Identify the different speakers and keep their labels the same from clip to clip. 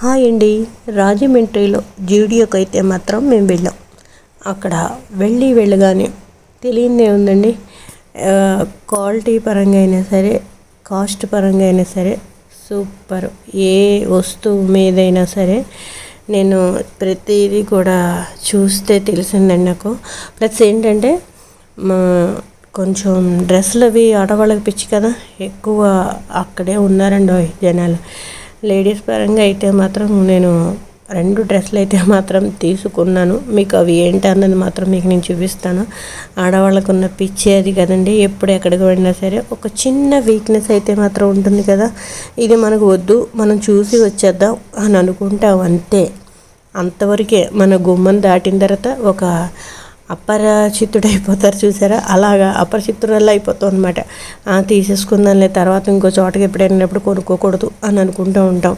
Speaker 1: Hi అండి. రాజమండ్రిలో జూడియోకి అయితే మాత్రం మేము వెళ్ళాం. అక్కడ వెళ్ళగానే తెలియదే ఉందండి. క్వాలిటీ పరంగా అయినా సరే, కాస్ట్ పరంగా అయినా సరే సూపర్. ఏ వస్తువు మీదైనా సరే నేను ప్రతిదీ కూడా చూస్తే తెలిసిందండి నాకు. ప్లస్ ఏంటంటే కొంచెం డ్రెస్సులు అవి ఆడవాళ్ళకి పిచ్చి కదా, ఎక్కువ అక్కడే ఉన్నారండి జనాలు. లేడీస్ పరంగా అయితే మాత్రం నేను 2 డ్రెస్సులు అయితే మాత్రం తీసుకున్నాను. మీకు అవి ఏంటి అన్నది మాత్రం మీకు నేను చూపిస్తాను. ఆడవాళ్ళకు ఉన్న పిచ్చి అది కదండి. ఎప్పుడు ఎక్కడికి వెళ్ళినా సరే ఒక చిన్న వీక్నెస్ అయితే మాత్రం ఉంటుంది కదా, ఇది మనకు వద్దు, మనం చూసి వచ్చేద్దాం అని అనుకుంటాం అంతే. అంతవరకే. మన గుమ్మం దాటిన తర్వాత ఒక అపరిచితుడైపోతారు చూసారా, అలాగా అపరిచితురాలు అయిపోతాం అనమాట. తీసేసుకుందాంలే, తర్వాత ఇంకో చోటకి ఎప్పుడైనా కొనుక్కోకూడదు అని అనుకుంటూ ఉంటాం.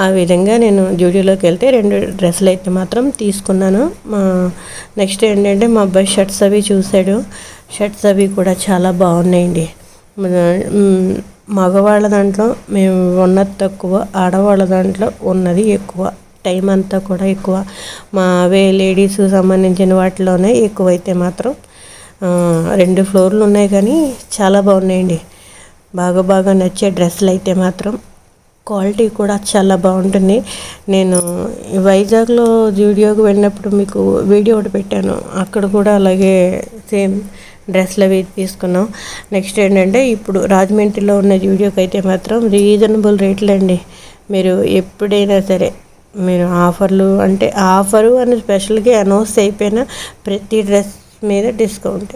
Speaker 1: ఆ విధంగా నేను జూడియోలోకి వెళ్తే 2 డ్రెస్సులు అయితే మాత్రం తీసుకున్నాను. నెక్స్ట్ ఏంటంటే మా అబ్బాయి షర్ట్స్ అవి చూశాడు. షర్ట్స్ అవి కూడా చాలా బాగున్నాయండి. మగవాళ్ళ దాంట్లో మేము ఉన్నది తక్కువ, ఆడవాళ్ళ దాంట్లో ఉన్నది ఎక్కువ. టైం అంతా కూడా ఎక్కువ మా లేడీస్ సంబంధించిన వాటిలోనే ఎక్కువైతే మాత్రం 2 ఫ్లోర్లు ఉన్నాయి, కానీ చాలా బాగున్నాయండి. బాగా నచ్చే డ్రెస్సులు అయితే మాత్రం క్వాలిటీ కూడా చాలా బాగుంటుంది. నేను వైజాగ్లో జూడియోకి వెళ్ళినప్పుడు మీకు వీడియో ఒకటి పెట్టాను. అక్కడ కూడా అలాగే సేమ్ డ్రెస్సులు అవి తీసుకున్నాం. నెక్స్ట్ ఏంటంటే ఇప్పుడు రాజమండ్రిలో ఉన్న జూడియోకి అయితే మాత్రం రీజనబుల్ రేట్లు అండి. మీరు ఎప్పుడైనా సరే మీరు ఆఫర్లు అంటే ఆఫరు అని స్పెషల్గా అనౌన్స్ అయిపోయిన ప్రతి డ్రెస్ మీద డిస్కౌంట్.